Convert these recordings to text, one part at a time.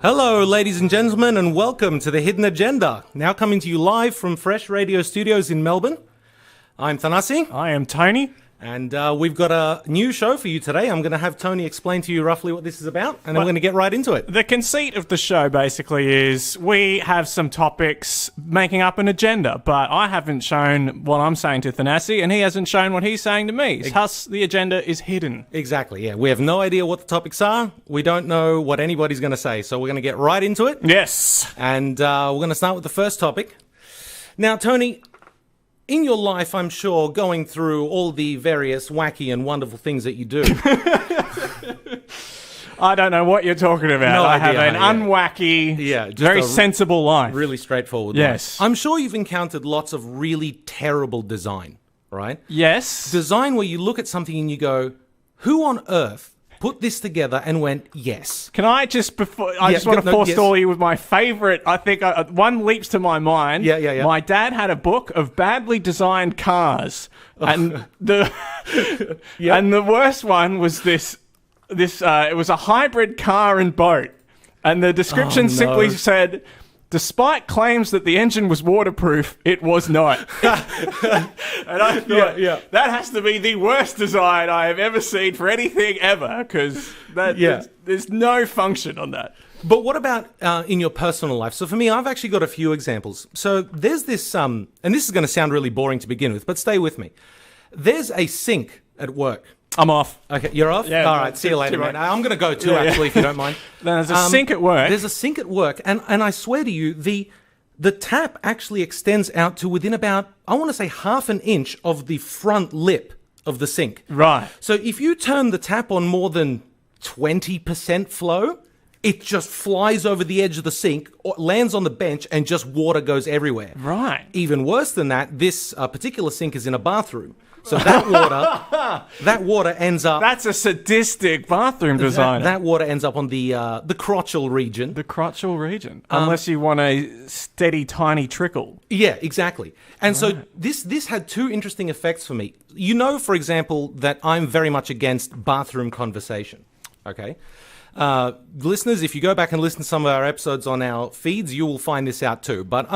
Hello, ladies and gentlemen, and welcome to The Hidden Agenda, now coming to you live from Fresh Radio Studios in Melbourne. I'm Thanasi. I am Tony. And we've got a new show for you today. I'm going to have Tony explain to you roughly what this is about, and I'm going to get right into it. The conceit of the show basically is we have some topics making up an agenda, but I haven't shown what I'm saying to Thanasi, and he hasn't shown what he's saying to me. Thus, the agenda is hidden. Exactly, yeah. We have no idea what the topics are. We don't know what anybody's going to say, so we're going to get right into it. Yes. And we're going to start with the first topic. Now, Tony, in your life, I'm sure, going through all the various wacky and wonderful things that you do. I don't know what you're talking about. No I have idea, an unwacky, very sensible life. Really straightforward Yes. life. I'm sure you've encountered lots of really terrible design, right? Yes. Design where you look at something and you go, who on earth put this together and went, yes? Can I just, I just want to forestall you with my favourite, I think, one leaps to my mind. Yeah. My dad had a book of badly designed cars. And and the worst one was this, it was a hybrid car and boat. And the description simply said, despite claims that the engine was waterproof, it was not. And I thought, that has to be the worst design I have ever seen for anything ever, because there's no function on that. But what about in your personal life? So for me, I've actually got a few examples. So there's this, and this is going to sound really boring to begin with, but stay with me. There's a sink at work. I'm off. Okay, you're off? Yeah. All right, see you later, mate. I'm going to go too, actually, if you don't mind. There's a sink at work. There's a sink at work, and I swear to you, the tap actually extends out to within about, I want to say, half an inch of the front lip of the sink. Right. So if you turn the tap on more than 20% flow, it just flies over the edge of the sink, or lands on the bench, and just water goes everywhere. Right. Even worse than that, this particular sink is in a bathroom. So that water ends up. That's a sadistic bathroom design. That water ends up on the crotchal region. The crotchal region, unless you want a steady, tiny trickle. Yeah, exactly. And so this had two interesting effects for me. You know, for example, that I'm very much against bathroom conversation. Okay. Listeners, if you go back and listen to some of our episodes on our feeds, you will find this out too. But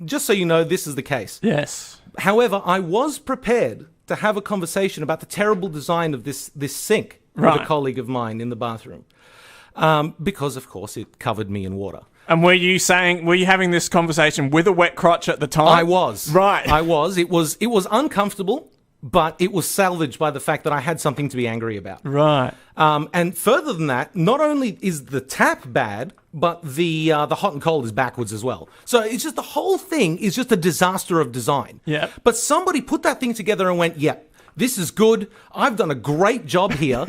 just so you know, this is the case. Yes. However, I was prepared to have a conversation about the terrible design of this sink with a colleague of mine in the bathroom, because of course it covered me in water. And were you having this conversation with a wet crotch at the time? I was. Right. I was. It was uncomfortable, but it was salvaged by the fact that I had something to be angry about. Right. And further than that, not only is the tap bad, but the hot and cold is backwards as well. So it's just the whole thing is just a disaster of design. Yeah. But somebody put that thing together and went, this is good. I've done a great job here.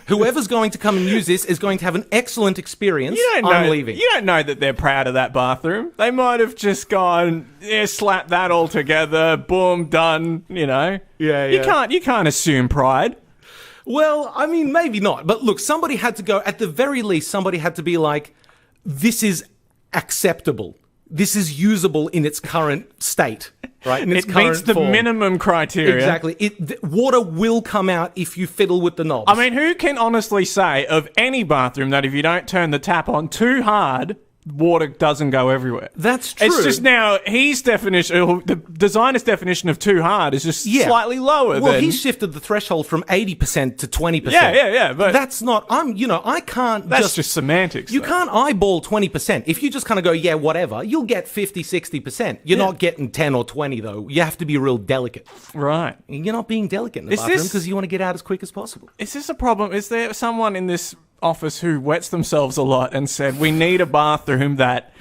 Whoever's going to come and use this is going to have an excellent experience. I'm leaving. You don't know that they're proud of that bathroom. They might have just gone, slap that all together, boom, done, you know. Yeah. You can't assume pride. Well, I mean, maybe not. But look, somebody had to go, at the very least, somebody had to be like, this is acceptable. This is usable in its current state, right? In its it meets the form. minimum criteria. Exactly. Water will come out if you fiddle with the knobs. I mean, who can honestly say of any bathroom that if you don't turn the tap on too hard, water doesn't go everywhere? That's true. It's just now his definition, the designer's definition of too hard is just slightly lower. Well, he shifted the threshold from 80% to 20%. Yeah. But that's not. I can't. That's just semantics. You can't eyeball 20%. If you just kind of go, whatever, you'll get 50, 60%. You're not getting 10 or 20 though. You have to be real delicate. Right. You're not being delicate in the bathroom because you want to get out as quick as possible. Is this a problem? Is there someone in this office who wets themselves a lot and said, we need a bathroom that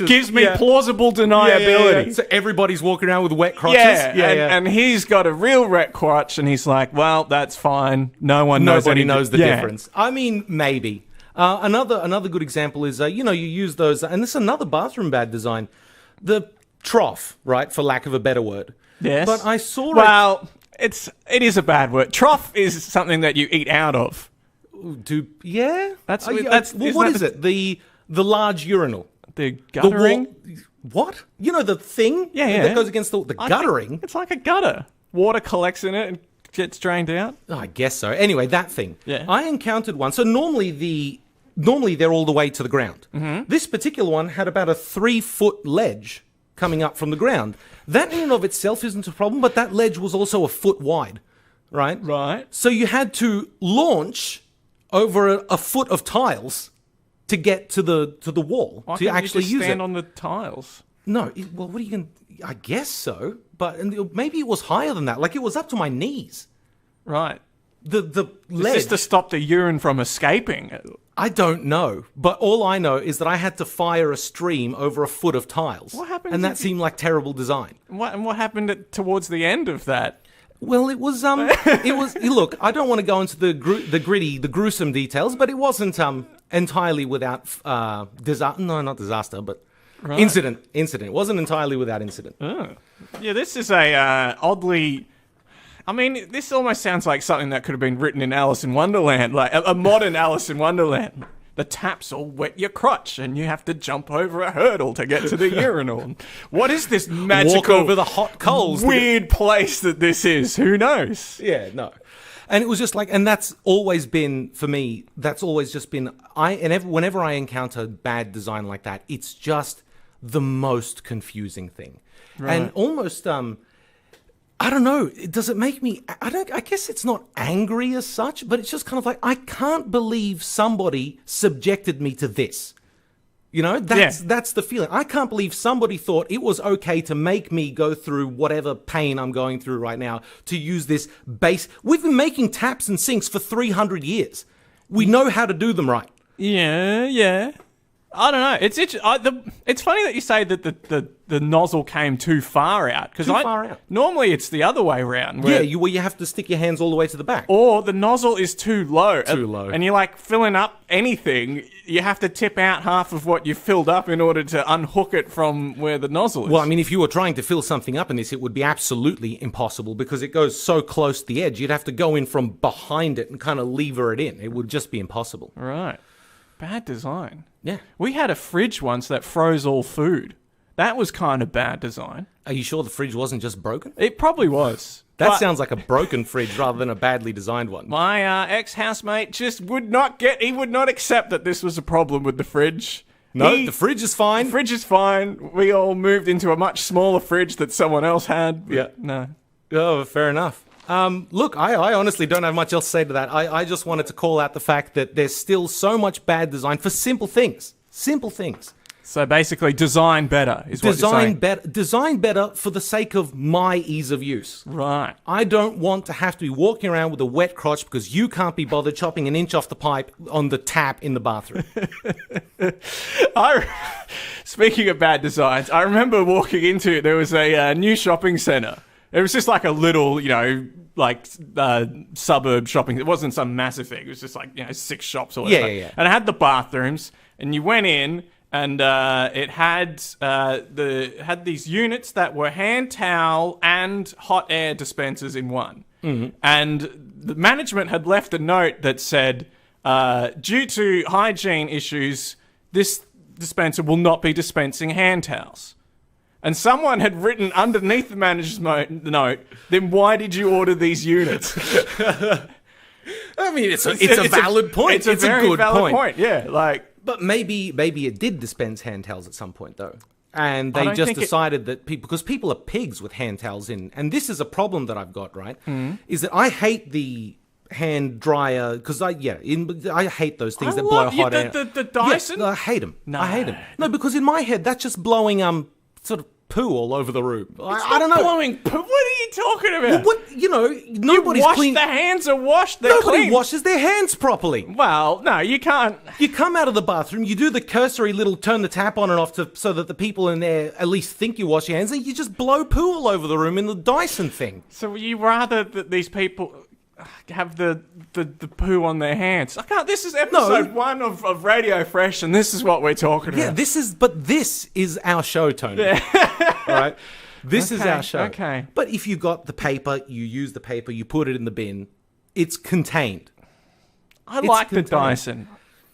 gives me plausible deniability? Yeah. So everybody's walking around with wet crotches? And he's got a real wet crotch and he's like, well, that's fine. Nobody knows the difference. I mean, maybe. Another good example is, you use those, and this is another bathroom bad design, the trough, right, for lack of a better word. Yes. But I saw it is a bad word. Trough is something that you eat out of. That's what is it? The large urinal. The guttering? What? You know, the thing that goes against the guttering? It's like a gutter. Water collects in it and gets drained out. I guess so. Anyway, that thing. Yeah. I encountered one. So normally normally they're all the way to the ground. This particular one had about a 3-foot ledge coming up from the ground. That in and of itself isn't a problem, but that ledge was also a foot wide, right? Right. So you had to launch over a foot of tiles to get to the wall Why to can't actually you just use stand it. on the tiles? No, well, what are you going to... I guess so, but maybe it was higher than that. Like, it was up to my knees. Right. The It's ledge... just to stop the urine from escaping. I don't know, but all I know is that I had to fire a stream over a foot of tiles. What happens And that if you- seemed like terrible design. What happened towards the end of that? Well, it was look, I don't want to go into the gritty, the gruesome details, but it wasn't entirely without disaster. No, not disaster, but incident. It wasn't entirely without incident. Oh. Yeah, this is a oddly... I mean, this almost sounds like something that could have been written in Alice in Wonderland, like a modern Alice in Wonderland. The taps all wet your crotch, and you have to jump over a hurdle to get to the urinal. What is this magical, Walk over the hot coals. weird place that this is? Who knows? Yeah, no. And it was just like, and that's always been, for me, that's always just been, whenever I encounter bad design like that, it's just the most confusing thing. Right. And almost, I don't know, does it make me, I guess it's not angry as such, but it's just kind of like, I can't believe somebody subjected me to this. You know, that's the feeling. I can't believe somebody thought it was okay to make me go through whatever pain I'm going through right now to use this base. We've been making taps and sinks for 300 years. We know how to do them right. Yeah. I don't know. It's funny that you say that the nozzle came too far out. Too far out. Normally it's the other way around. Where you have to stick your hands all the way to the back. Or the nozzle is too low. Too low. And you're like filling up anything, you have to tip out half of what you filled up in order to unhook it from where the nozzle is. Well, I mean, if you were trying to fill something up in this, it would be absolutely impossible because it goes so close to the edge. You'd have to go in from behind it and kind of lever it in. It would just be impossible. Right. Bad design. Yeah. We had a fridge once that froze all food. That was kind of bad design. Are you sure the fridge wasn't just broken? It probably was. That But sounds like a broken fridge rather than a badly designed one. my ex-housemate just would not accept that this was a problem with the fridge. No, the fridge is fine. The fridge is fine. We all moved into a much smaller fridge that someone else had. Yeah. No. Oh, fair enough. Look, I honestly don't have much else to say to that. I just wanted to call out the fact that there's still so much bad design for simple things. Simple things. So basically, design better is what you're saying. Design better for the sake of my ease of use. Right. I don't want to have to be walking around with a wet crotch because you can't be bothered chopping an inch off the pipe on the tap in the bathroom. Speaking of bad designs, I remember walking into it. There was a new shopping centre. It was just like a little, suburb shopping. It wasn't some massive thing. It was just like 6 shops or whatever. Yeah. And it had the bathrooms, and you went in. And it had these units that were hand towel and hot air dispensers in one. Mm-hmm. And the management had left a note that said, due to hygiene issues, this dispenser will not be dispensing hand towels. And someone had written underneath the manager's note, then why did you order these units? I mean, it's a valid point. It's a very good valid point. Yeah, But maybe it did dispense hand towels at some point, though. And I they don't just think decided that because people are pigs with hand towels in, and this is a problem that I've got, right? Is that I hate the hand dryer, because I hate those things that blow hot air. The Dyson? Yeah, I hate them. No. I hate them. No, because in my head, that's just blowing sort of poo all over the room. I don't know. Blowing poo? What are you talking about? Well, nobody's clean. The hands are washed. They're Nobody clean. washes their hands properly. Well, no, you can't. You come out of the bathroom, you do the cursory little turn the tap on and off so that the people in there at least think you wash your hands, and you just blow poo all over the room in the Dyson thing. So you rather that these people have the poo on their hands? I can't. This is episode 1 of Radio Fresh, and this is what we're talking about. Yeah, this is our show, Tony. Yeah. All right? This is our show. Okay. But if you got the paper, you use the paper, you put it in the bin, it's contained. I like the Dyson.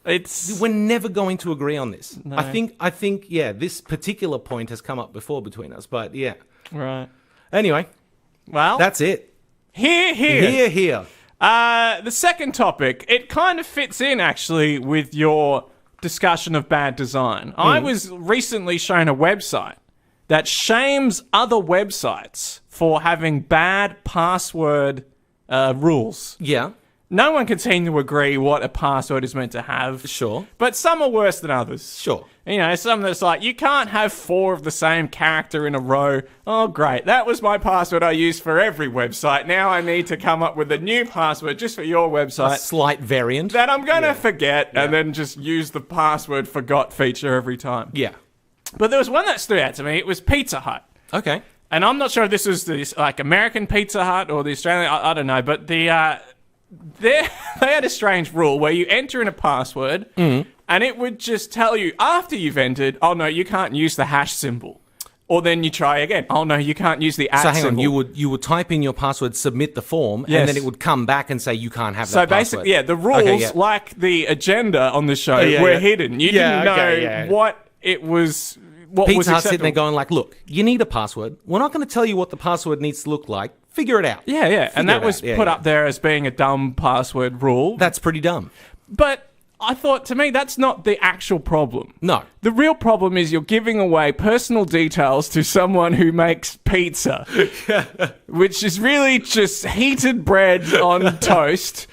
We're never going to agree on this. No. I think, this particular point has come up before between us, but yeah. Right. Anyway, Well, that's it. Here. Here. The second topic, it kind of fits in actually with your discussion of bad design. I was recently shown a website that shames other websites for having bad password rules. Yeah. No one can seem to agree what a password is meant to have. Sure. But some are worse than others. Sure. You know, some that's like, you can't have 4 of the same character in a row. Oh, great. That was my password I used for every website. Now I need to come up with a new password just for your A website slight variant. that I'm going to forget and then just use the password forgot feature every time. Yeah. But there was one that stood out to me. It was Pizza Hut. Okay. And I'm not sure if this was the like American Pizza Hut or the Australian, I don't know, but they had a strange rule where you enter in a password and it would just tell you after you've entered, oh no, you can't use the hash symbol. Or then you try again. Oh no, you can't use the @ So hang symbol. on, you would type in your password, submit the form, Yes. and then it would come back and say you can't have So that password. basically, yeah, the rules, Okay, yeah. like the agenda on the show, yeah, were yeah. hidden. You Yeah, didn't know okay, yeah. what it was. What was Pizza Hut's sitting there acceptable. going like, look, you need a password. We're not going to tell you what the password needs to look like. Figure it out. Yeah, yeah, and that Figure it was out. Yeah, put yeah. up there as being a dumb password rule. That's pretty dumb. But I thought, to me, that's not the actual problem. No. The real problem is you're giving away personal details to someone who makes pizza, which is really just heated bread on toast.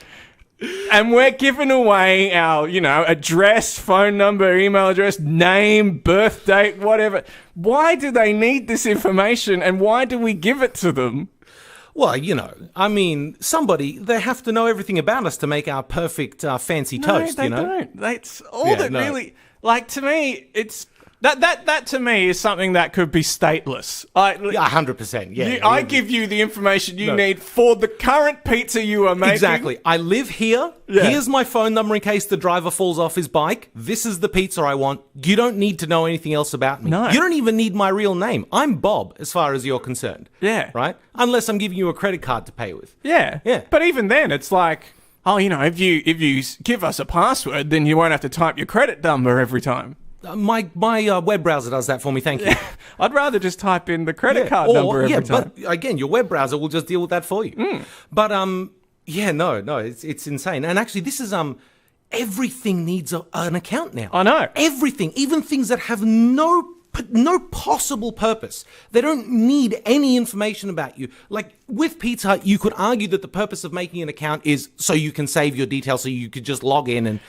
And we're giving away our, address, phone number, email address, name, birth date, whatever. Why do they need this information and why do we give it to them? Well, I mean, they have to know everything about us to make our perfect fancy toast, No, they don't. That's all that really, like, to me, it's that to me is something that could be stateless. Yeah, 100%. Yeah. I give you the information you need for the current pizza you are making. Exactly. I live here. Yeah. Here's my phone number in case the driver falls off his bike. This is the pizza I want. You don't need to know anything else about me. No. You don't even need my real name. I'm Bob, as far as you're concerned. Yeah. Right? Unless I'm giving you a credit card to pay with. Yeah. Yeah. But even then, it's like, oh, if you give us a password, then you won't have to type your credit number every time. My web browser does that for me, thank you. I'd rather just type in the credit card Or- number every time. But again, your web browser will just deal with that for you. But it's insane. And actually, this is everything needs an account now. I know. Everything, even things that have no possible purpose. They don't need any information about you. Like with Pizza Hut, you could argue that the purpose of making an account is so you can save your details, so you could just log in and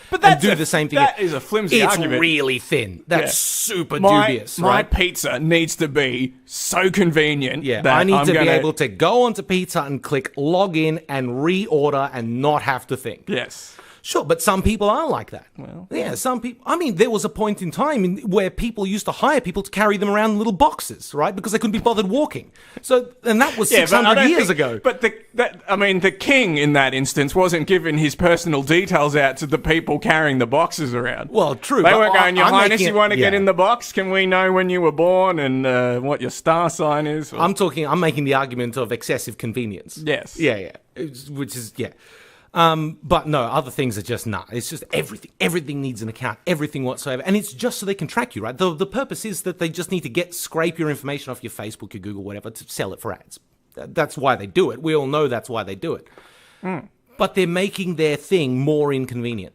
do the same thing. That is a flimsy argument. It's really thin. That's Yeah. super My dubious, right? pizza needs to be so convenient. Yeah, that I need I'm to be gonna- able to go onto Pizza Hut and click log in and reorder and not have to think. Yes. Sure, but some people are like that. Well, yeah, some people. I mean, there was a point in time where people used to hire people to carry them around in little boxes, right? Because they couldn't be bothered walking. So, and that was but I 600 don't years think- ago. But the king in that instance wasn't giving his personal details out to the people carrying the boxes around. Well, true. They but weren't going, Your I'm Highness, making you it- want to get yeah. in the box? Can we know when you were born and what your star sign is? I'm making the argument of excessive convenience. Yes. Yeah. Which is, yeah. But no, other things are just not. It's just everything. Everything needs an account. Everything whatsoever. And it's just so they can track you, right? The purpose is that they just need to scrape your information off your Facebook, your Google, whatever, to sell it for ads. That's why they do it. We all know that's why they do it. But they're making their thing more inconvenient.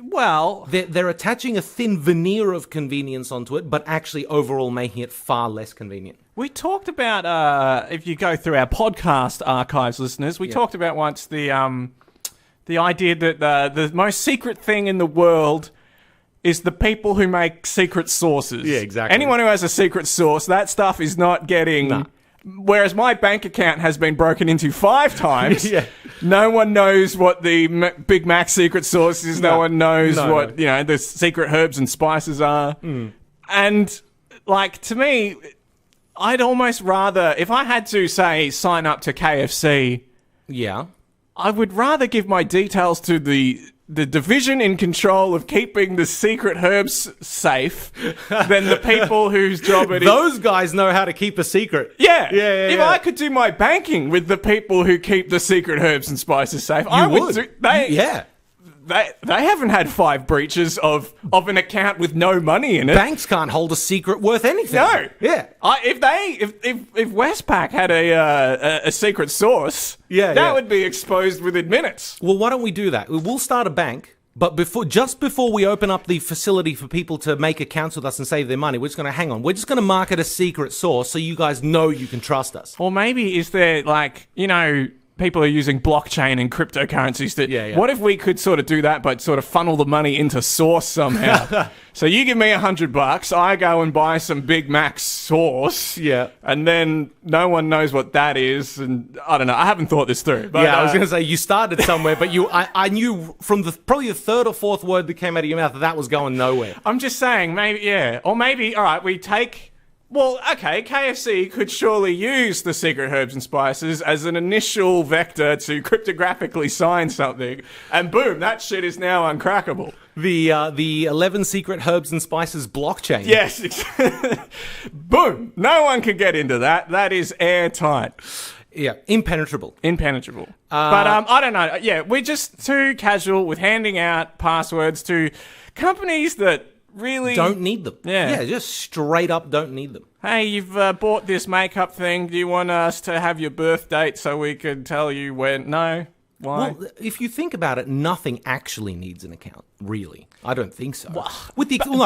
Well, They're attaching a thin veneer of convenience onto it, but actually overall making it far less convenient. we talked about, if you go through our podcast archives, listeners, we talked about once the idea that the most secret thing in the world is the people who make secret sauces. Yeah, exactly. Anyone who has a secret sauce, that stuff is not getting... Nah. Whereas my bank account has been broken into 5 times. Yeah. No one knows what the Big Mac secret sauce is. No one knows what the secret herbs and spices are. And like to me, I'd almost rather, if I had to say sign up to KFC, Yeah. I would rather give my details to the division in control of keeping the secret herbs safe than the people whose job it is. Those guys know how to keep a secret. Yeah. Yeah. If I could do my banking with the people who keep the secret herbs and spices safe, I would. would. Do, Yeah. they haven't had 5 breaches of an account with no money in it. Banks can't hold a secret worth anything. No. Yeah. If Westpac had a secret source, that would be exposed within minutes. Well, why don't we do that? We'll start a bank. But just before we open up the facility for people to make accounts with us and save their money, we're just going to hang on. We're just going to market a secret source so you guys know you can trust us. Or maybe is there people are using blockchain and cryptocurrencies what if we could sort of do that but sort of funnel the money into Source somehow? So you give me $100, I go and buy some Big Mac sauce, and then no one knows what that is, and I don't know, I haven't thought this through. But, I was going to say, you started somewhere, but I knew from probably the third or fourth word that came out of your mouth that was going nowhere. I'm just saying, maybe, or maybe, all right, we take... Well, okay, KFC could surely use the secret herbs and spices as an initial vector to cryptographically sign something, and boom, that shit is now uncrackable. The 11 secret herbs and spices blockchain. Yes. Boom. No one can get into that. That is airtight. Yeah, impenetrable. But I don't know. Yeah, we're just too casual with handing out passwords to companies that really don't need them. Yeah, just straight up don't need them. Hey, you've bought this makeup thing. Do you want us to have your birth date so we can tell you when? No. Why? Well, if you think about it, nothing actually needs an account. Really, I don't think so. Well,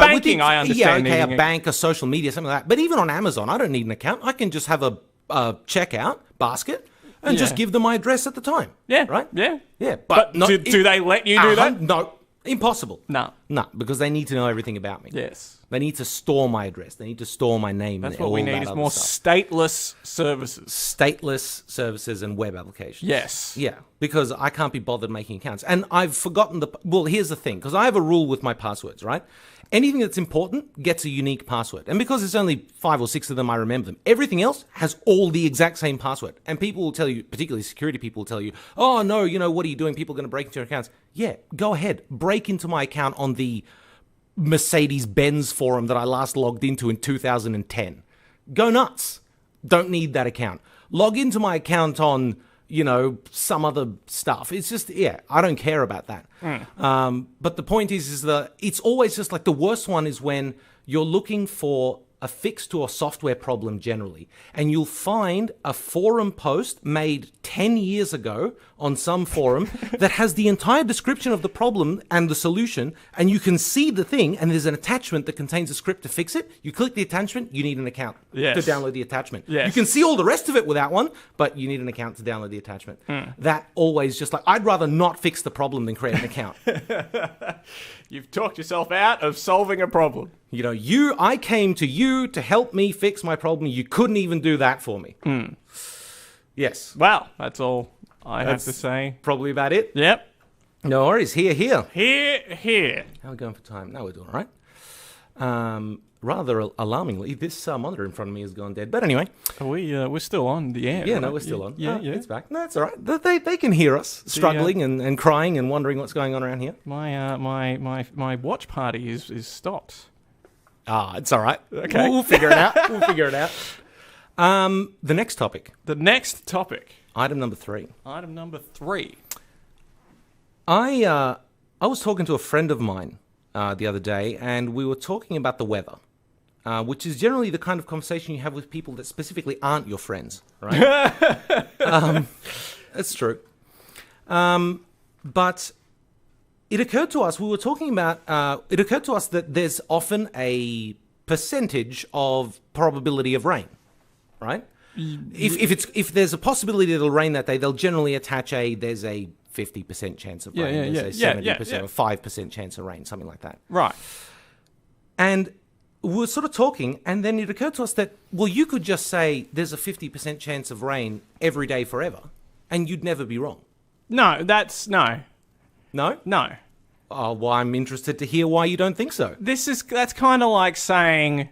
banking, I understand. Yeah, okay, a bank, a social media, something like that. But even on Amazon, I don't need an account. I can just have a checkout basket and just give them my address at the time. Yeah. Right. Yeah. But do they let you do that? No. Impossible. No, because they need to know everything about me. Yes. They need to store my address. They need to store my name. That's what we need is more stateless services. Stateless services and web applications. Yes. Yeah, because I can't be bothered making accounts. And I've forgotten well, here's the thing, because I have a rule with my passwords, right? Anything that's important gets a unique password. And because there's only 5 or 6 of them, I remember them. Everything else has all the exact same password. And people will tell you, particularly security people will tell you, oh, no, what are you doing? People are going to break into your accounts. Yeah, go ahead. Break into my account on the Mercedes-Benz forum that I last logged into in 2010. Go nuts. Don't need that account. Log into my account on... some other stuff. It's just, I don't care about that. But the point is that it's always just like the worst one is when you're looking for a fix to a software problem generally, and you'll find a forum post made 10 years ago on some forum that has the entire description of the problem and the solution, and you can see the thing, and there's an attachment that contains a script to fix it. You click the attachment, you need an account to download the attachment. Yes. You can see all the rest of it without one, but you need an account to download the attachment. That always just like, I'd rather not fix the problem than create an account. You've talked yourself out of solving a problem. I came to you to help me fix my problem. You couldn't even do that for me. Yes. Well, that's all I have to say. Probably about it. Yep. No worries. Here. Here. How are we going for time? No, we're doing all right. Rather alarmingly, this monitor in front of me has gone dead. But anyway. We're still on the air. Yeah, right? no, we're still on. Yeah. It's back. No, it's all right. They can hear us struggling and crying and wondering what's going on around here. My watch party is stopped. It's all right. Okay. We'll figure it out. The next topic. Item number 3. I was talking to a friend of mine the other day, and we were talking about the weather, which is generally the kind of conversation you have with people that specifically aren't your friends, right? That's true. But it occurred to us, that there's often a percentage of probability of rain, right? If there's a possibility it'll rain that day, they'll generally attach there's a 50% chance of rain, there's a 70% or 5% chance of rain, something like that. Right. And we were sort of talking, and then it occurred to us that, well, you could just say there's a 50% chance of rain every day forever, and you'd never be wrong. No, no. No? Oh, well, I'm interested to hear why you don't think so. That's kind of like saying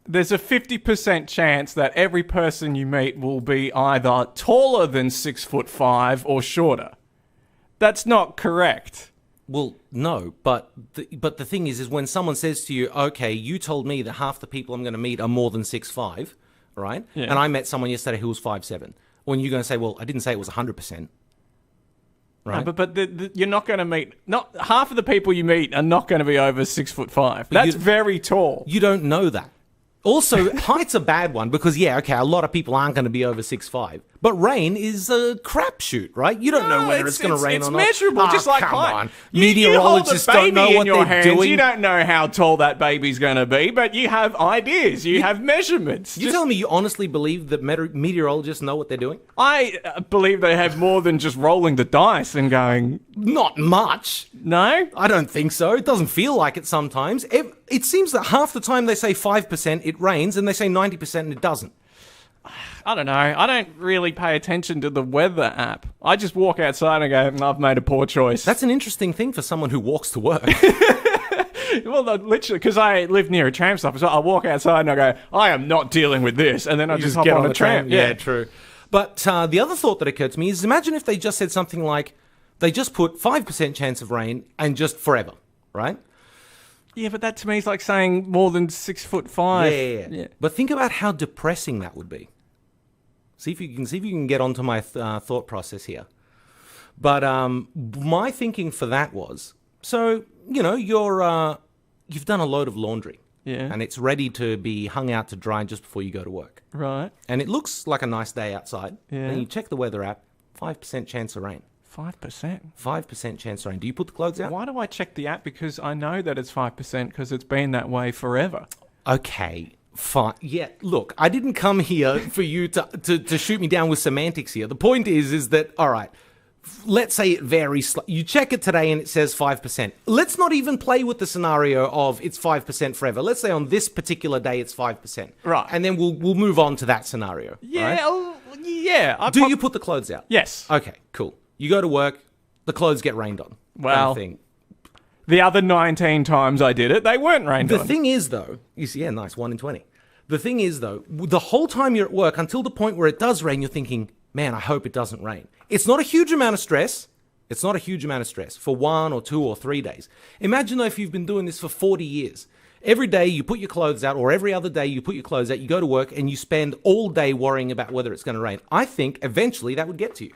there's a 50% chance that every person you meet will be either taller than 6'5" or shorter. That's not correct. Well, no, but the thing is when someone says to you, okay, you told me that half the people I'm going to meet are more than 6'5", right? Yeah. And I met someone yesterday who was 5'7". When you're going to say, well, I didn't say it was 100%. right? No, but you're not going to meet. Not half of the people you meet are not going to be over 6'5". That's very tall. You don't know that. Also, height's a bad one because, a lot of people aren't going to be over 6'5". But rain is a crapshoot, right? You don't know whether it's going to rain or not. It's measurable, just like come height. on. Meteorologists don't know what they're doing. You don't know how tall that baby's going to be, but you have ideas. You have measurements. You telling me you honestly believe that meteorologists know what they're doing? I believe they have more than just rolling the dice and going... Not much. No? I don't think so. It doesn't feel like it sometimes. It seems that half the time they say 5% it rains and they say 90% and it doesn't. I don't know. I don't really pay attention to the weather app. I just walk outside and go, I've made a poor choice. That's an interesting thing for someone who walks to work. Well, literally, because I live near a tram stop, so I walk outside and I go, I am not dealing with this. And then I just hop on the tram. Yeah, true. But the other thought that occurred to me is imagine if they just said something like, they just put 5% chance of rain and just forever, right? Yeah, but that to me is like saying more than 6'5". Yeah. But think about how depressing that would be. See if you can get onto my thought process here. But my thinking for that was, so you've done a load of laundry, and it's ready to be hung out to dry just before you go to work, right? And it looks like a nice day outside. Yeah. And you check the weather app, 5% chance of rain. 5%. 5% chance of rain. Do you put the clothes out? Why do I check the app? Because I know that it's 5% because it's been that way forever. Okay. Fine. Yeah, look, I didn't come here for you to shoot me down with semantics here. The point is that, all right, let's say it varies. You check it today and it says 5%. Let's not even play with the scenario of it's 5% forever. Let's say on this particular day it's 5%. Right. And then we'll move on to that scenario. Yeah, right? Yeah. Do you put the clothes out? Yes. Okay, cool. You go to work, the clothes get rained on. Well, kind of thing. The other 19 times I did it, they weren't rained on. The thing is, though, nice, 1 in 20. The thing is, though, the whole time you're at work, until the point where it does rain, you're thinking, man, I hope it doesn't rain. It's not a huge amount of stress. It's not a huge amount of stress for 1 or 2 or 3 days. Imagine, though, if you've been doing this for 40 years. Every day you put your clothes out, or every other day you put your clothes out, you go to work, and you spend all day worrying about whether it's going to rain. I think eventually that would get to you.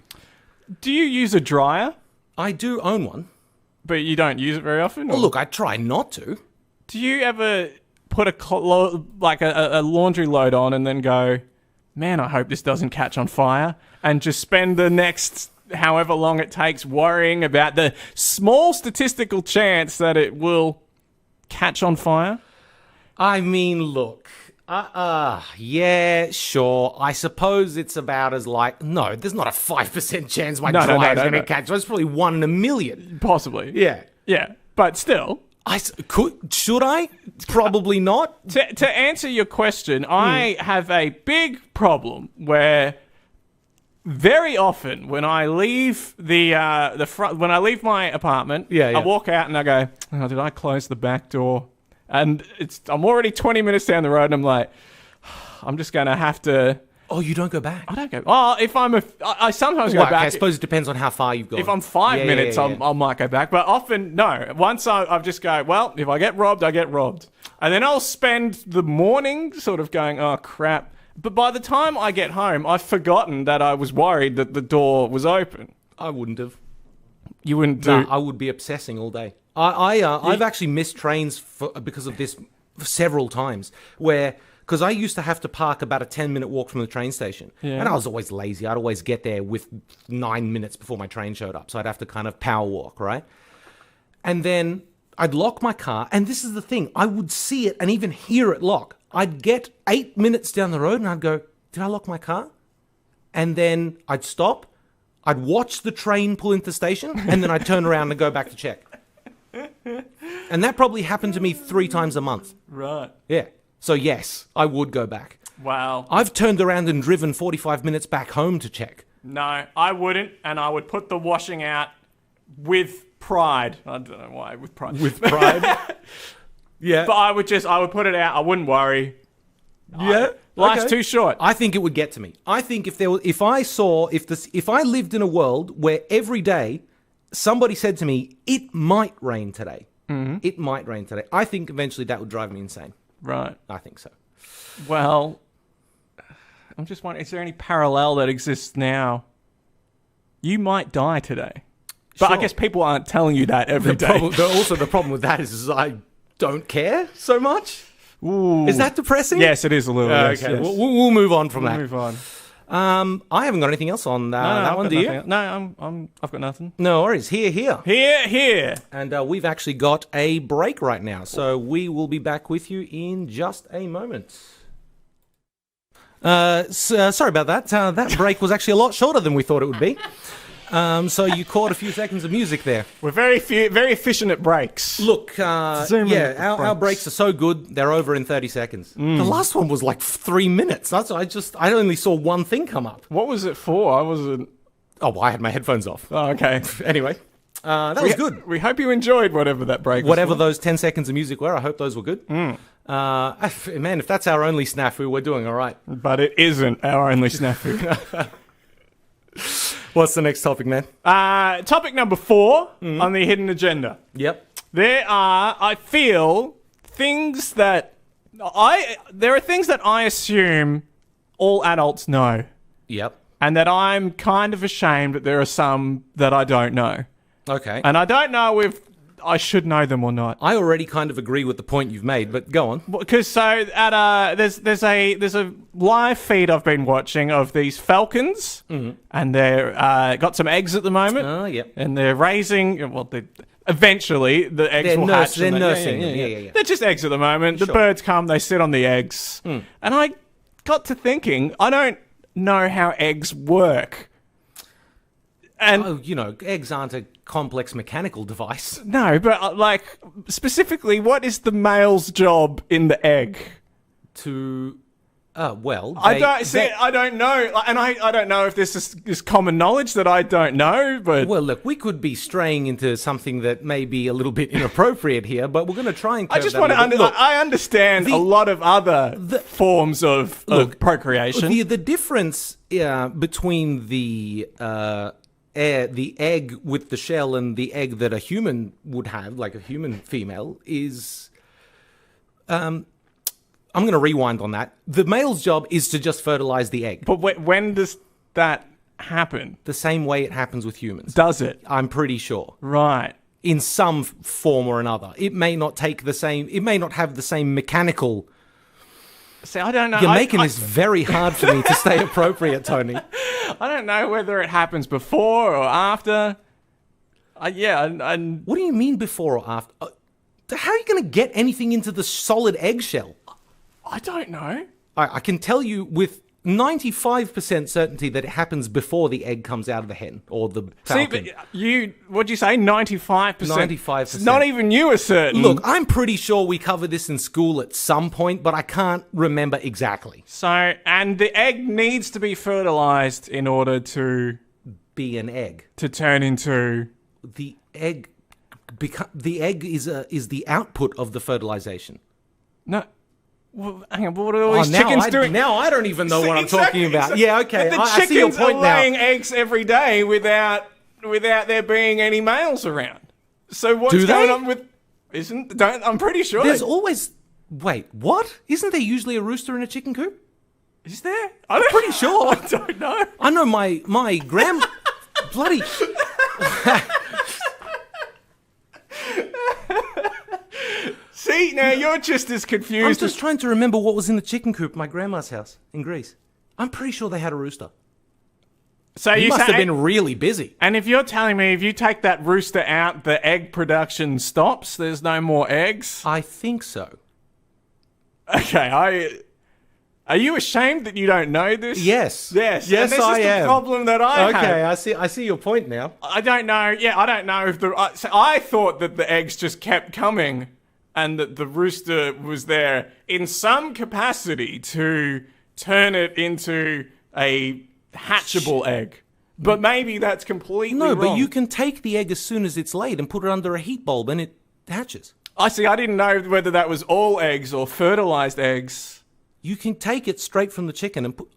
Do you use a dryer? I do own one. But you don't use it very often? Well, look, I try not to. Do you ever put a laundry load on and then go, man, I hope this doesn't catch on fire, and just spend the next however long it takes worrying about the small statistical chance that it will catch on fire? I mean, look, yeah, sure. I suppose it's about as no, there's not a 5% chance my dryer's going to catch. It's probably 1 in a million. Possibly. Yeah. Yeah, but still. Should I? Probably not. To answer your question, I have a big problem where very often when I leave the front, when I leave my apartment, I walk out and I go, oh, did I close the back door? And I'm already 20 minutes down the road and I'm like, I'm just going to have to... Oh, you don't go back? I don't go... Oh, if I sometimes go back. Okay, I suppose it depends on how far you've gone. If I'm 5 minutes, I might go back. But often, no. Once I've just go, well, if I get robbed, I get robbed. And then I'll spend the morning sort of going, oh, crap. But by the time I get home, I've forgotten that I was worried that the door was open. I wouldn't have. You wouldn't do... No, I would be obsessing all day. I've actually missed trains because of this several times because I used to have to park about a 10-minute walk from the train station. Yeah. And I was always lazy. I'd always get there with 9 minutes before my train showed up. So I'd have to kind of power walk, right? And then I'd lock my car. And this is the thing. I would see it and even hear it lock. I'd get 8 minutes down the road and I'd go, did I lock my car? And then I'd stop. I'd watch the train pull into the station. And then I'd turn around and go back to check. And that probably happened to me 3 times a month. Right. Yeah. So yes, I would go back. Wow. I've turned around and driven 45 minutes back home to check. No, I wouldn't, and I would put the washing out with pride. I don't know why, with pride. With pride? Yeah. But I would put it out. I wouldn't worry. Yeah. Life's too short. I think it would get to me. I think if I lived in a world where every day somebody said to me, it might rain today. Mm-hmm. It might rain today. I think eventually that would drive me insane. Right. I think so. Well, I'm just wondering, is there any parallel that exists now? You might die today. But I Sure. guess people aren't telling you that every day. The problem with that is I don't care so much. Ooh. Is that depressing? Yes, it is a little. yes, Okay, yes. we'll move on from We'll that. move on. I haven't got anything else on that I've one, got do you? nothing. No, I've got nothing. No worries. Here. Here. And we've actually got a break right now, so we will be back with you in just a moment. Sorry about that. That break was actually a lot shorter than we thought it would be. So you caught a few seconds of music there. We're very efficient at breaks. Look, Zoom in yeah, our breaks are so good, they're over in 30 seconds. The last one was like 3 minutes. I only saw one thing come up. What was it for? I wasn't. Oh, well, I had my headphones off. Oh, okay. Anyway, that was good. We hope you enjoyed whatever that break was. Whatever for. those 10 seconds of music were, I hope those were good. Man, if that's our only snafu, we're doing all right. But it isn't our only snafu. What's the next topic, man? Topic number 4 on the hidden agenda. Yep. There are, I feel, things that there are things that I assume all adults know, Yep. and that I'm kind of ashamed that there are some that I don't know. Okay. And I don't know if I should know them or not. I already kind of agree with the point you've made, but go on. Because there's a live feed I've been watching of these falcons, and they're got some eggs at the moment. Oh, yep. And they're raising. Well, eventually the eggs will hatch. They're and nursing them. Yeah. They're just eggs at the moment. The Sure. birds come, they sit on the eggs, and I got to thinking, I don't know how eggs work. And Oh, eggs aren't a complex mechanical device. no, but like specifically, what is the male's job in the egg? To, well, I don't know, and I don't know if this is common knowledge that I don't know, but Well, look, we could be straying into something that may be a little bit inappropriate here, but we're going to try and. I just want to. Look, I understand a lot of other forms of procreation. the difference between the egg with the shell and the egg that a human would have, like a human female, is. I'm going to rewind on that. The male's job is to just fertilize the egg, But when does that happen? the same way it happens with humans. Does it? I'm pretty sure. Right. In some form or another. It may not take the same, it may not have the same mechanical. See, I don't know. You're making this very hard for me to stay appropriate, Tony. I don't know whether it happens before or after. And What do you mean before or after? How are you going to get anything into the solid eggshell? I don't know. I can tell you with 95% certainty that it happens before the egg comes out of the hen or the See, falcon. but what'd you say? 95%. 95%. It's not even you are certain. Look, I'm pretty sure we covered this in school at some point, but I can't remember exactly. So, and the egg needs to be fertilized in order to Be an egg. turn into. The egg is the output of the fertilization. No. Well, hang on, but what are all these now chickens I, doing? Now I don't even know what I'm Exactly, talking about. exactly. Yeah, okay. But the I see your chickens point are now. laying eggs every day without there being any males around. So what's Do going they? on with? I'm pretty sure. There's always. Wait, what? Isn't there usually a rooster in a chicken coop? Is there? I'm Pretty sure. I don't know. I know my grand bloody. See, now you're just as I'm confused. just trying to remember what was in the chicken coop at my grandma's house in Greece. I'm pretty sure they had a rooster. So You you must say, have been really busy. and if you're telling me if you take that rooster out, the egg production stops. There's no more eggs. I think so. Okay, are you ashamed that you don't know this? Yes. Yes. Yes, and this I is the am. problem that I have. Okay, I see your point now. I don't know. Yeah, I don't know if so I thought that the eggs just kept coming, and that the rooster was there in some capacity to turn it into a hatchable egg. But maybe that's completely No, wrong. but you can take the egg as soon as it's laid and put it under a heat bulb and it hatches. I see. I didn't know whether that was all eggs or fertilized eggs. You can take it straight from the chicken and put.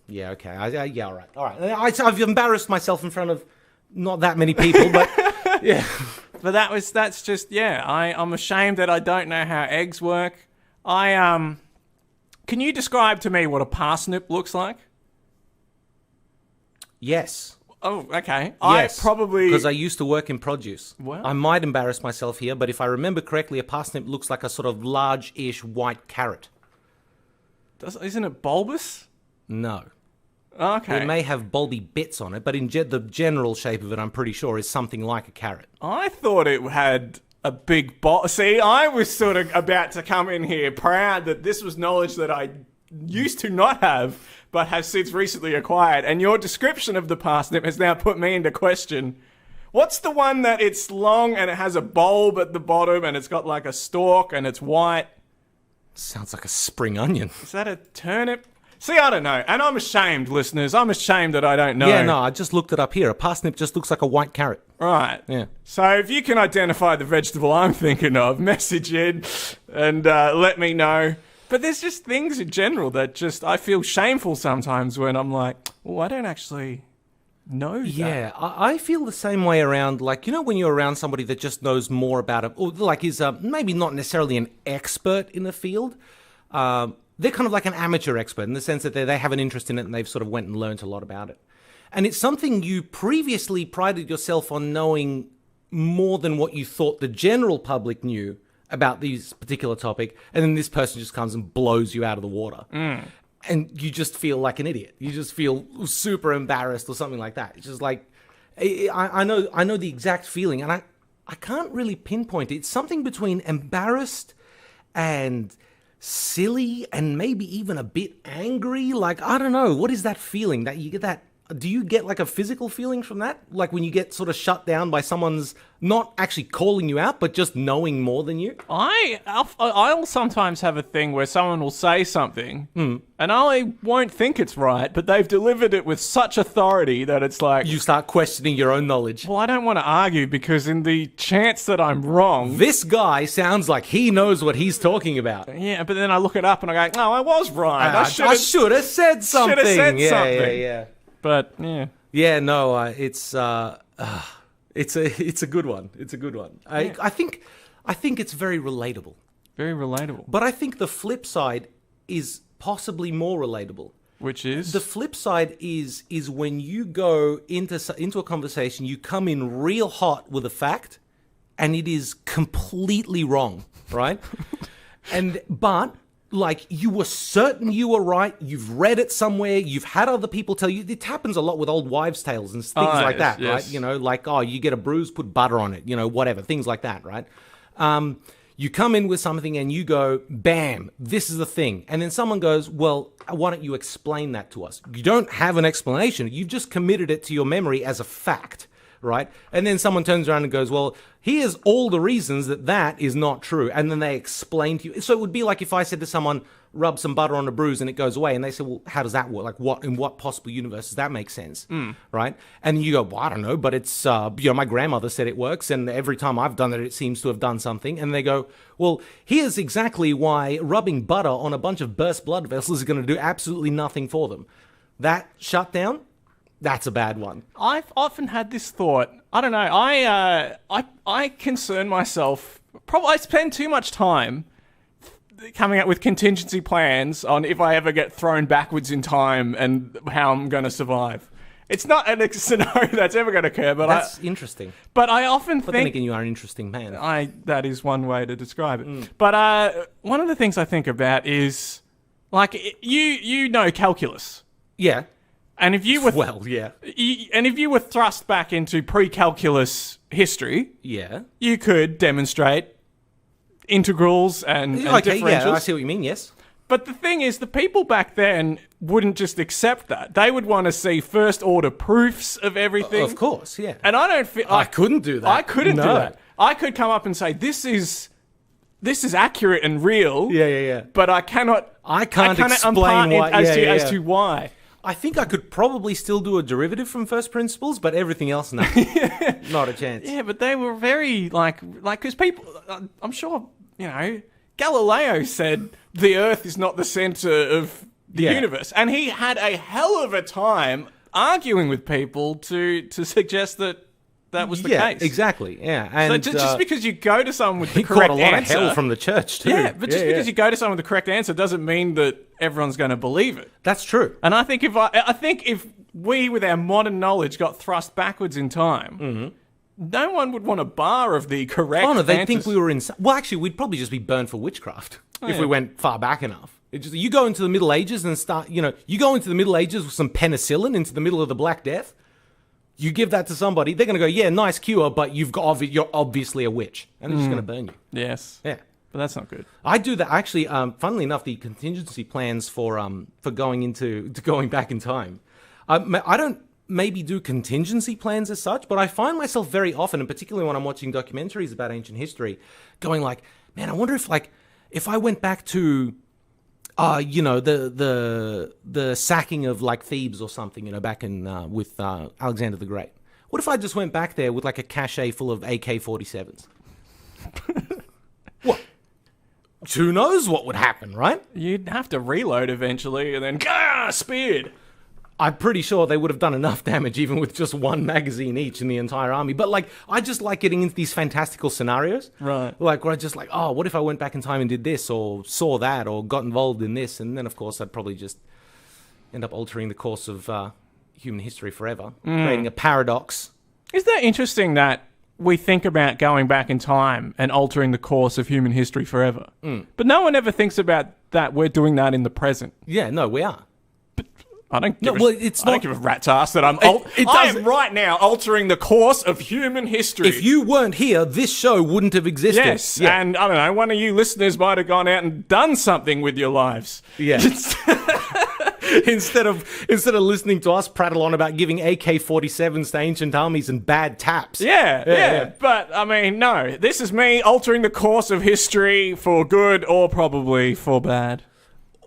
Yeah, okay. Yeah, all right. I've embarrassed myself in front of not that many people, but yeah. But that's just I'm ashamed that I don't know how eggs work. Can you describe to me what a parsnip looks like? Yes. Oh, okay. Yes, I probably... because I used to work in produce. Wow. I might embarrass myself here, but if I remember correctly, a parsnip looks like a sort of large-ish white carrot. Isn't it bulbous? No. Okay. It may have bulby bits on it, but in the general shape of it, I'm pretty sure, is something like a carrot. I thought it had a big bulb. See, I was sort of about to come in here proud that this was knowledge that I used to not have, but have since recently acquired. And your description of the parsnip has now put me into question. What's the one that it's long and it has a bulb at the bottom and it's got like a stalk and it's white? Sounds like a spring onion. Is that a turnip? See, I don't know. And I'm ashamed, listeners. I'm ashamed that I don't know. Yeah, no, I just looked it up here. A parsnip just looks like a white carrot. Right. Yeah. So if you can identify the vegetable I'm thinking of, message in and let me know. But there's just things in general that just, I feel shameful sometimes when I'm like, well, I don't actually know that. Yeah, I feel the same way around, like, you know, when you're around somebody that just knows more about it, or like is maybe not necessarily an expert in the field. They're kind of like an amateur expert in the sense that they have an interest in it and they've sort of went and learnt a lot about it. And it's something you previously prided yourself on knowing more than what you thought the general public knew about this particular topic, and then this person just comes and blows you out of the water. And you just feel like an idiot. You just feel super embarrassed or something like that. It's just like, I know the exact feeling, and I can't really pinpoint it. It's something between embarrassed and silly and maybe even a bit angry. Like, I don't know. What is that feeling that you get that? Do you get like a physical feeling from that? Like when you get sort of shut down by someone's not actually calling you out, but just knowing more than you? I'll sometimes have a thing where someone will say something and I won't think it's right, but they've delivered it with such authority that it's like... You start questioning your own knowledge. Well, I don't want to argue because in the chance that I'm wrong... This guy sounds like he knows what he's talking about. Yeah, but then I look it up and I go, no, I was right. I should have said something. Should have said yeah, something. Yeah. But, yeah. Yeah, no, it's a good one. It's a good one. I think it's very relatable. Very relatable. But I think the flip side is possibly more relatable. Which is? The flip side is when you go into a conversation, you come in real hot with a fact, and it is completely wrong, right? But like, you were certain you were right, you've read it somewhere, you've had other people tell you. It happens a lot with old wives' tales and things like that, right? You know, like, oh, you get a bruise, put butter on it, you know, whatever, things like that, right? You come in with something and you go, bam, this is the thing. And then someone goes, well, why don't you explain that to us? You don't have an explanation. You've just committed it to your memory as a fact, right? And then someone turns around and goes, well, here's all the reasons that is not true. And then they explain to you. So it would be like if I said to someone, rub some butter on a bruise and it goes away. And they say, well, how does that work? Like, in what possible universe does that make sense? Right? And you go, well, I don't know, but it's, my grandmother said it works. And every time I've done it seems to have done something. And they go, well, here's exactly why rubbing butter on a bunch of burst blood vessels is going to do absolutely nothing for them. That shutdown, that's a bad one. I've often had this thought. I don't know. I concern myself. Probably I spend too much time coming up with contingency plans on if I ever get thrown backwards in time and how I'm going to survive. It's not a scenario that's ever going to occur, but that's interesting. But I often think... then again, you are an interesting man. That is one way to describe it. But one of the things I think about is, like, you know calculus. Yeah. And if you were if you were thrust back into pre-calculus history, you could demonstrate integrals and differentials. Yeah, I see what you mean. Yes, but the thing is, the people back then wouldn't just accept that. They would want to see first-order proofs of everything. Of course, yeah. And I don't feel I couldn't do that. I couldn't do that. I could come up and say this is accurate and real. Yeah. But I can't explain why. As to why. I think I could probably still do a derivative from first principles, but everything else, no. Not a chance. Yeah, but they were very, like, because people, I'm sure, Galileo said the Earth is not the center of the universe. And he had a hell of a time arguing with people to suggest that was the case. Exactly. Yeah, and so just because you go to someone with the correct answer, he got a lot of hell from the church too. Yeah, but just because you go to someone with the correct answer doesn't mean that everyone's going to believe it. That's true. And I think if we, with our modern knowledge, got thrust backwards in time, no one would want a bar of the correct. Oh no, they answers. think we were in. Well, actually, we'd probably just be burned for witchcraft if we went far back enough. You go into the Middle Ages and start. You go into the Middle Ages with some penicillin into the middle of the Black Death. You give that to somebody, they're going to go, yeah, nice cure, but you're obviously a witch, and they're just going to burn you. Yes. Yeah. But that's not good. I do that actually. Funnily enough, the contingency plans for going back in time, I don't maybe do contingency plans as such, but I find myself very often, and particularly when I'm watching documentaries about ancient history, going like, man, I wonder if I went back to, the sacking of like Thebes or something, back in with Alexander the Great. What if I just went back there with like a cache full of AK-47s? What? Who knows what would happen, right? You'd have to reload eventually and then, speared. I'm pretty sure they would have done enough damage even with just one magazine each in the entire army. But like, I just like getting into these fantastical scenarios. Right. Like, where I just like, oh, what if I went back in time and did this or saw that or got involved in this? And then, of course, I'd probably just end up altering the course of human history forever, creating a paradox. Is that interesting that we think about going back in time and altering the course of human history forever? But no one ever thinks about that we're doing that in the present. Yeah, no, we are. I don't give, it's I don't not- give a rat's ass that I does- am right now altering the course of human history. If you weren't here, this show wouldn't have existed. Yes, Yeah. and I don't know, one of you listeners might have gone out and done something with your lives. Yeah. Instead of listening to us prattle on about giving AK-47s to ancient armies and bad taps. Yeah. But, I mean, no. This is me altering the course of history for good or probably for bad.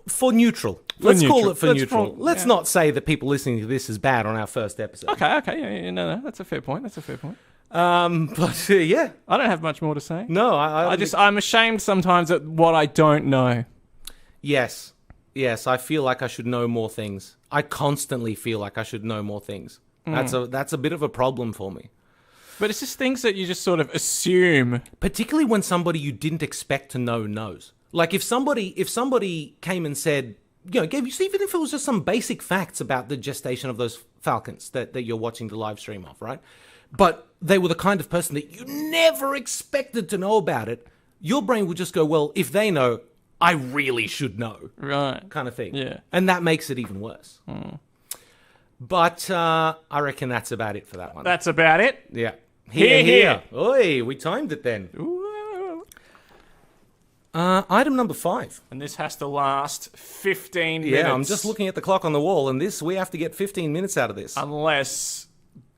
For neutral. Let's call neutral. it for Let's neutral. call- Let's yeah. not say that people listening to this is bad on our first episode. Okay, no, that's a fair point. But yeah. I don't have much more to say. No, I'm ashamed sometimes at what I don't know. Yes, I feel like I should know more things. I constantly feel like I should know more things. That's a bit of a problem for me. But it's just things that you just sort of assume. Particularly when somebody you didn't expect to know knows. Like if somebody came and said, gave you, even if it was just some basic facts about the gestation of those falcons that you're watching the live stream of, right? But they were the kind of person that you never expected to know about it. Your brain would just go, well, if they know, I really should know. Right. Kind of thing. Yeah. And that makes it even worse. But I reckon that's about it for that one. That's about it. Yeah. Here. Oi, we timed it then. Ooh. Item number 5. And this has to last 15 minutes. Yeah, I'm just looking at the clock on the wall, and we have to get 15 minutes out of this. Unless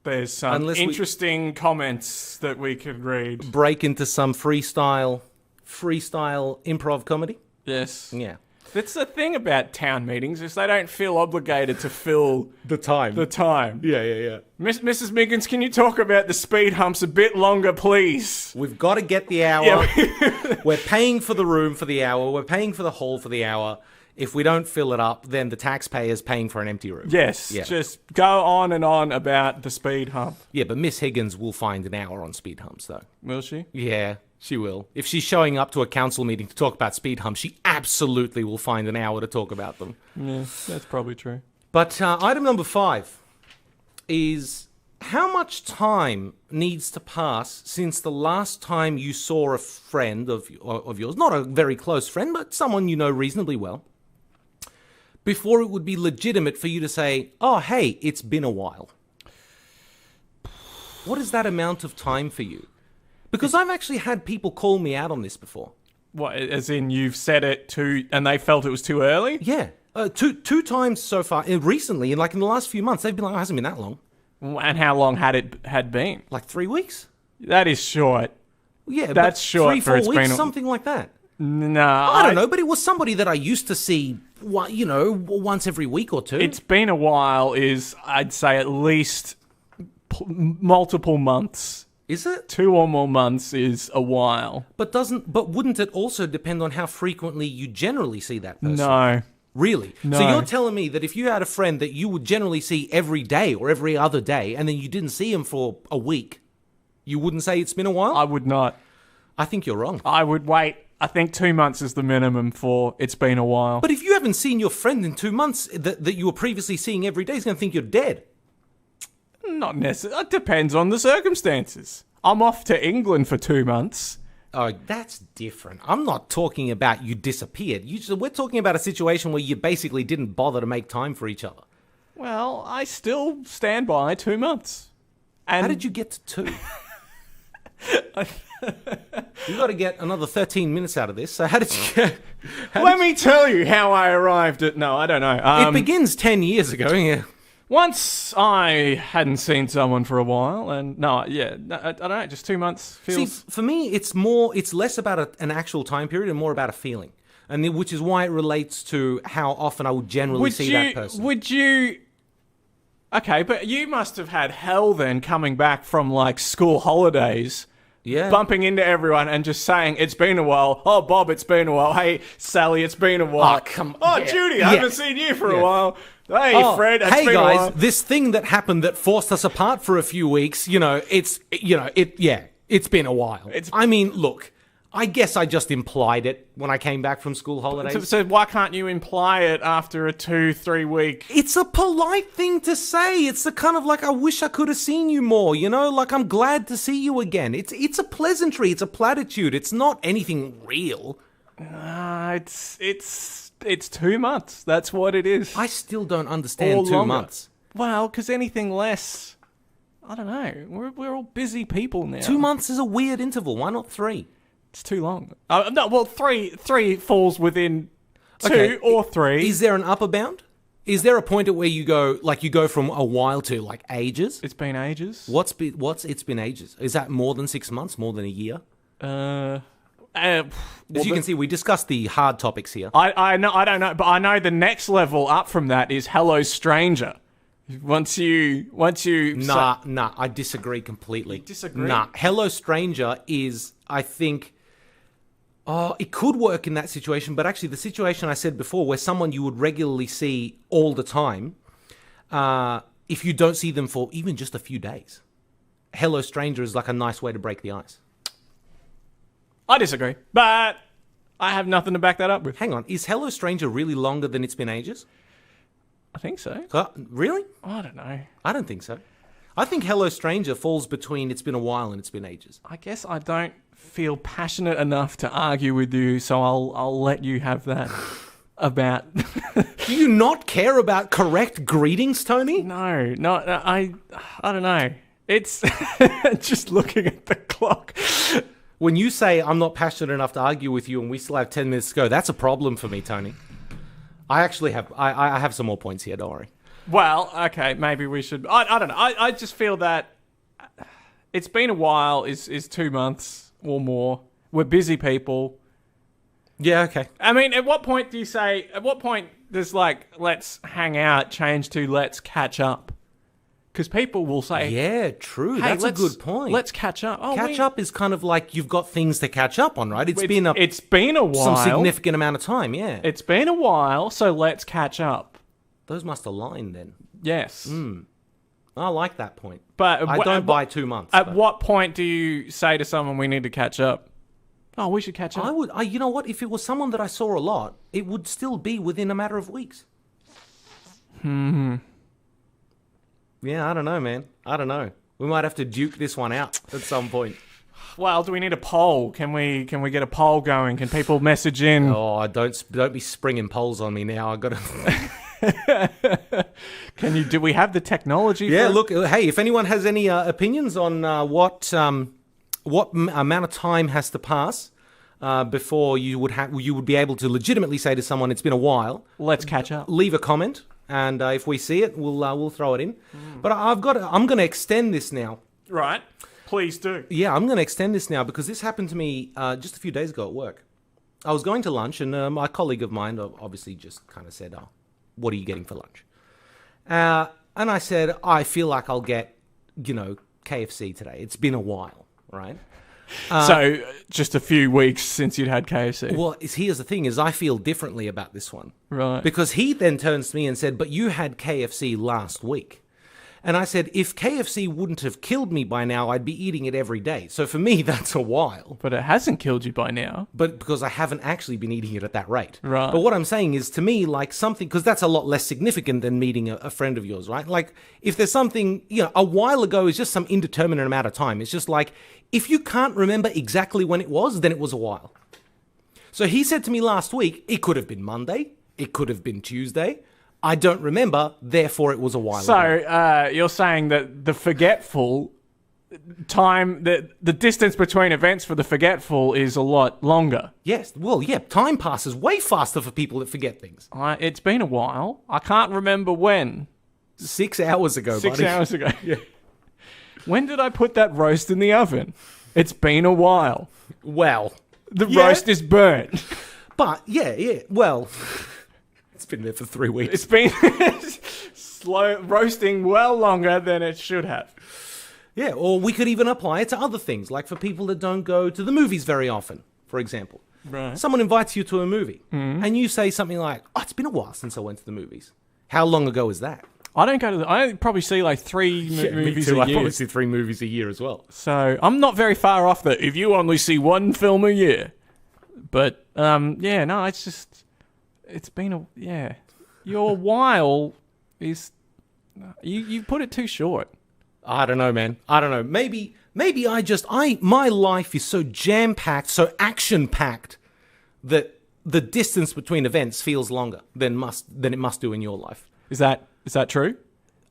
there's some interesting comments that we could read. Break into some freestyle improv comedy. Yes. Yeah. That's the thing about town meetings, is they don't feel obligated to fill The time. the time. Yeah. Mrs. Miggins, can you talk about the speed humps a bit longer, please? We've got to get the hour. Yeah. We're paying for the room for the hour. We're paying for the hall for the hour. If we don't fill it up, then the taxpayer's paying for an empty room. Yes, Yeah. just go on and on about the speed hump. Yeah, but Miss Higgins will find an hour on speed humps, though. Will she? Yeah, she will. If she's showing up to a council meeting to talk about speed humps, she absolutely will find an hour to talk about them. Yeah, that's probably true. But item number 5 is how much time needs to pass since the last time you saw a friend of yours, not a very close friend, but someone you know reasonably well, before it would be legitimate for you to say, oh, hey, it's been a while. What is that amount of time for you? Because I've actually had people call me out on this before. What, as in you've said it too, and they felt it was too early? Yeah. Two times so far, recently, in the last few months, they've been like, it hasn't been that long. And how long had it been? Like 3 weeks? That is short. Yeah, That's but short 3-4 for it's weeks, been- something like that. No, I don't know, but it was somebody that I used to see, once every week or two. It's been a while. I'd say at least multiple months. Is it? 2 or more months is a while. But wouldn't it also depend on how frequently you generally see that person? No. Really? No. So you're telling me that if you had a friend that you would generally see every day or every other day, and then you didn't see him for a week, you wouldn't say it's been a while? I would not. I think you're wrong. I would wait. I think 2 months is the minimum for it's been a while. But if you haven't seen your friend in 2 months that you were previously seeing every day, he's going to think you're dead. Not necessarily. It depends on the circumstances. I'm off to England for 2 months. Oh, that's different. I'm not talking about you disappeared. We're talking about a situation where you basically didn't bother to make time for each other. Well, I still stand by 2 months. And How did you get to 2? You got to get another 13 minutes out of this. So how did you get... Let me tell you how I arrived at... No, I don't know. It begins 10 years ago, yeah. Once I hadn't seen someone for a while, and I don't know, just 2 months feels... See, for me, it's less about an actual time period and more about a feeling. Which is why it relates to how often I would generally see that person. Would you... Okay, but you must have had hell then coming back from, like, school holidays... Yeah. Bumping into everyone and just saying, it's been a while. Oh, Bob, it's been a while. Hey, Sally, it's been a while. Oh, come on. Oh, Yeah. Judy, I haven't seen you for a while. Hey, Oh, Fred, it's hey been a guys, while. this thing that happened that forced us apart for a few weeks, it's been a while. Look, I guess I just implied it when I came back from school holidays. So why can't you imply it after a 2-3 week... It's a polite thing to say. It's the kind of like, I wish I could have seen you more, like I'm glad to see you again. It's a pleasantry. It's a platitude. It's not anything real. It's 2 months. That's what it is. I still don't understand Or 2 longer. months. Well, because anything less... I don't know. We're all busy people now. 2 months is a weird interval. Why not 3? It's too long. No, well, three falls within 2 Okay. or 3. Is there an upper bound? Is there a point at where you go from a while to like ages? It's been ages. It's been ages. Is that more than 6 months? More than a year? As you can see, we discussed the hard topics here. I know. I don't know, but I know the next level up from that is Hello Stranger. Once you Nah, I disagree completely. You disagree? Nah, Hello Stranger is, I think, it could work in that situation, but actually the situation I said before, where someone you would regularly see all the time, if you don't see them for even just a few days, Hello Stranger is like a nice way to break the ice. I disagree, but I have nothing to back that up with. Hang on, is Hello Stranger really longer than It's Been Ages? I think so. Really? I don't know. I don't think so. I think Hello Stranger falls between It's Been a While and It's Been Ages. I guess I don't feel passionate enough to argue with you, so I'll let you have that. About Do you not care about correct greetings, Tony? no, I don't know. It's just looking at the clock. When you say I'm not passionate enough to argue with you and we still have 10 minutes to go, that's a problem for me, Tony. I actually have I have some more points here, don't worry. Well, okay, maybe we should... I don't know. I just feel that it's been a while is 2 months or more. We're busy people. Yeah, okay. I mean, at what point do you say... At what point does, like, let's hang out change to let's catch up? Because people will say... Yeah, true. Hey, That's a good point. Let's catch up. Oh, catch up is kind of like you've got things to catch up on, right? It's been a while. some significant amount of time, yeah. It's been a while, so let's catch up. Those must align then. Yes. I like that point. But I don't buy 2 months. At what point do you say to someone, we need to catch up? Oh, we should catch up. You know what? If it was someone that I saw a lot, it would still be within a matter of weeks. Yeah, I don't know, man. I don't know. We might have to duke this one out at some point. Well, do we need a poll? Can we get a poll going? Can people message in? Oh, don't be springing polls on me now. I got to. Do we have the technology? Yeah, for look. Hey, if anyone has any opinions on what amount of time has to pass before you would be able to legitimately say to someone it's been a while, let's catch up. Leave a comment, and if we see it, we'll throw it in. But I'm going to extend this now. Right. Please do. Yeah, I'm going to extend this now because this happened to me just a few days ago at work. I was going to lunch, and my colleague of mine obviously just kind of said, "Oh, what are you getting for lunch?" And I said, "I feel like I'll get, KFC today. It's been a while, right?" So just a few weeks since you'd had KFC. Well, here's the thing: is I feel differently about this one, Right. because he then turns to me and said, "But you had KFC last week." And I said, if KFC wouldn't have killed me by now, I'd be eating it every day. So for me, that's a while. But it hasn't killed you by now. But because I haven't actually been eating it at that rate. Right. But what I'm saying is, to me, like something, because that's a lot less significant than meeting a friend of yours, right? Like if there's something, a while ago is just some indeterminate amount of time. It's just like, if you can't remember exactly when it was, then it was a while. So he said to me last week, it could have been Monday. It could have been Tuesday. I don't remember, therefore it was a while ago. So you're saying that the forgetful time, the distance between events for the forgetful is a lot longer. Yes, well, yeah, time passes way faster for people that forget things. It's been a while. I can't remember when. 6 hours ago, 6 buddy. hours ago. Yeah. When did I put that roast in the oven? It's been a while. Well, The roast is burnt. but yeah, well, it's been there for 3 weeks. It's been slow roasting well longer than it should have. Yeah, or we could even apply it to other things, like for people that don't go to the movies very often, for example. Right. Someone invites you to a movie, and you say something like, oh, it's been a while since I went to the movies. How long ago is that? I don't go to I probably see like 3 movies a I year. probably see 3 movies a year as well. So I'm not very far off that if you only see 1 film a year. But yeah, no, it's been your while is you put it too short. I don't know, man. I don't know. Maybe my life is so jam-packed, so action-packed that the distance between events feels longer than it must do in your life. Is that true?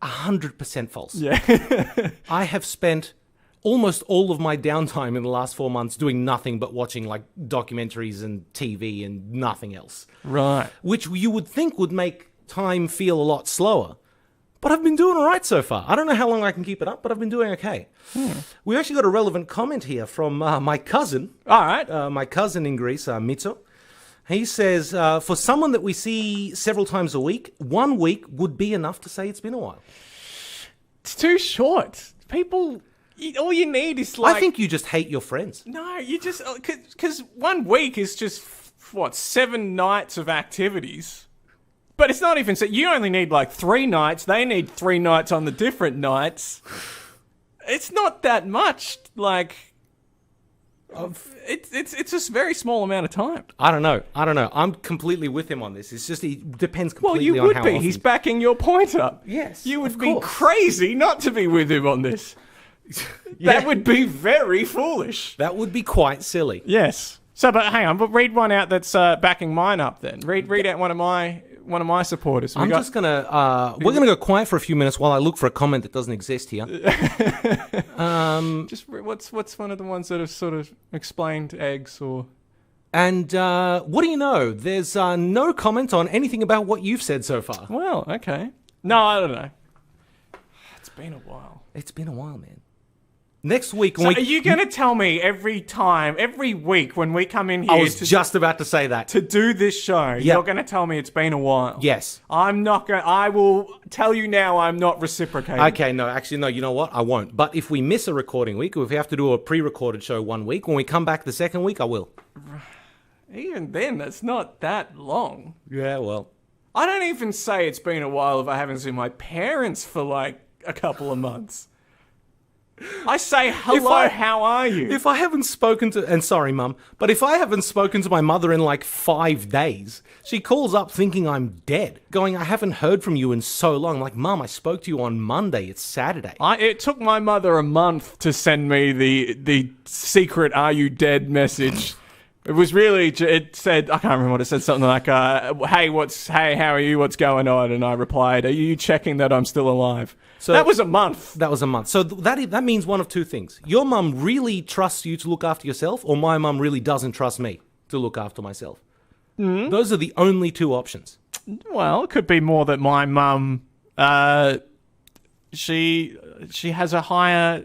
100% false. Yeah. I have spent almost all of my downtime in the last 4 months doing nothing but watching like documentaries and TV and nothing else. Right. Which you would think would make time feel a lot slower. But I've been doing all right so far. I don't know how long I can keep it up, but I've been doing okay. We actually got a relevant comment here from my cousin. All right. My cousin in Greece, Mitso. He says, for someone that we see several times a week, 1 week would be enough to say it's been a while. It's too short. People, all you need is like... I think you just hate your friends. No, you just... Because 1 week is just, 7 nights of activities. But it's not even... So you only need like 3 nights. They need 3 nights on the different nights. It's not that much. Like... It's just a very small amount of time. I don't know. I'm completely with him on this. It's just, it depends completely on how Well, you would be. often. He's backing your point up. Yes, You would of be course. crazy not to be with him on this. Yeah. That would be very foolish. That would be quite silly. Yes. So, but hang on. But read one out that's backing mine up. Then read out one of my supporters. We're gonna go quiet for a few minutes while I look for a comment that doesn't exist here. Just what's one of the ones that have sort of explained eggs or... And what do you know? There's no comment on anything about what you've said so far. Well, okay. No, I don't know. It's been a while. It's been a while, man. Next week, So are you going to tell me every week when we come in here I was just about to say that. to do this show, you're going to tell me it's been a while? Yes. I'm not going. I will tell you now. I'm not reciprocating. Okay, no, actually, no, you know what? I won't. But if we miss a recording week, or if we have to do a pre-recorded show 1 week, when we come back the second week, I will. Even then, that's not that long. Yeah, well. I don't even say it's been a while if I haven't seen my parents for like a couple of months. I say, hello, how are you? If I haven't spoken to... And sorry, Mum, but if I haven't spoken to my mother in like 5 days, she calls up thinking I'm dead, going, I haven't heard from you in so long. I'm like, Mum, I spoke to you on Monday. It's Saturday. It took my mother a month to send me the secret "Are you dead?" message. It was really, it said, I can't remember what it said, something like, hey, how are you? What's going on? And I replied, are you checking that I'm still alive? So that was a month. That was a month. So that means one of two things. Your mum really trusts you to look after yourself, or my mum really doesn't trust me to look after myself. Mm-hmm. Those are the only two options. Well, it could be more that my mum, she has a higher,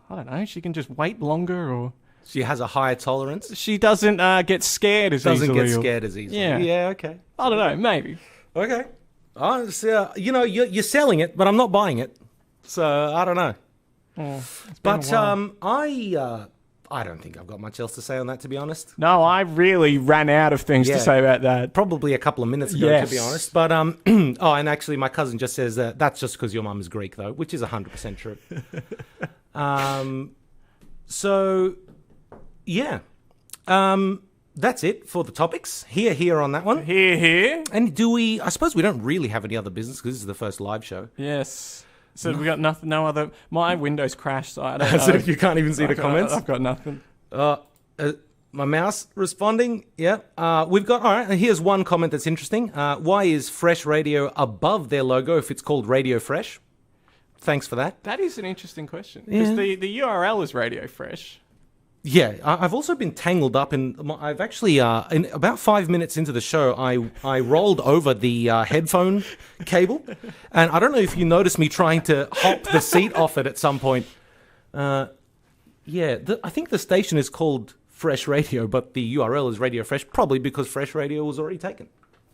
I don't know, she can just wait longer, or... She has a higher tolerance. She doesn't get scared as easily. Doesn't get scared as easily. Yeah. Yeah, okay. I don't know, maybe. Okay. You know, you're selling it, but I'm not buying it. So, I don't know. Oh, But I I don't think I've got much else to say on that, to be honest. No, I really ran out of things to say about that. Probably a couple of minutes ago, Yes. to be honest. But oh, and actually, my cousin just says that's just because your mum is Greek, though, which is 100% true. So, yeah, that's it for the topics. Here on that one. Here. And do we? I suppose we don't really have any other business because this is the first live show. Yes. So we got nothing. No other. My Windows crashed, so I don't know. So you can't even see the comments. I've got nothing. My mouse responding. Yeah. We've got. All right. And here's one comment that's interesting. Why is Fresh Radio above their logo if it's called Radio Fresh? Thanks for that. That is an interesting question because the URL is Radio Fresh. Yeah, I've also been tangled up in. I've actually, in about 5 minutes into the show, I rolled over the headphone cable, and I don't know if you noticed me trying to hop the seat off it at some point. I think the station is called Fresh Radio, but the URL is Radio Fresh, probably because Fresh Radio was already taken,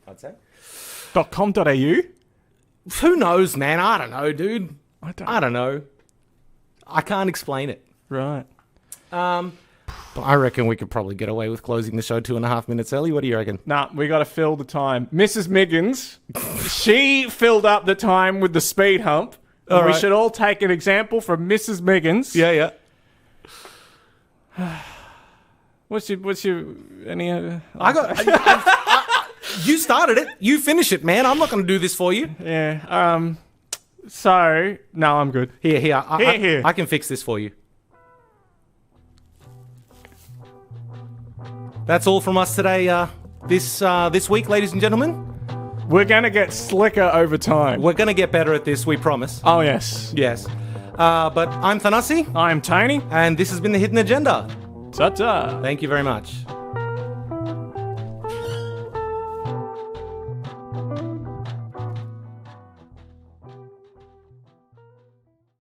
I'd say. .com.au? Who knows, man? I don't know, dude. I don't know. I can't explain it. Right. But I reckon we could probably get away with closing the show 2.5 minutes early. What do you reckon? Nah, we got to fill the time. Mrs. Miggins, she filled up the time with the speed hump. All We right. should all take an example from Mrs. Miggins. Yeah. What's your any? You started it. You finish it, man. I'm not going to do this for you. Yeah. So no, I'm good. Here. Here. I can fix this for you. That's all from us today. This week, ladies and gentlemen. We're gonna get slicker over time. We're going to get better at this. We promise. Oh yes. Yes. But I'm Thanasi, I'm Tony. and this has been the Hidden Agenda. Ta-ta. Thank you very much.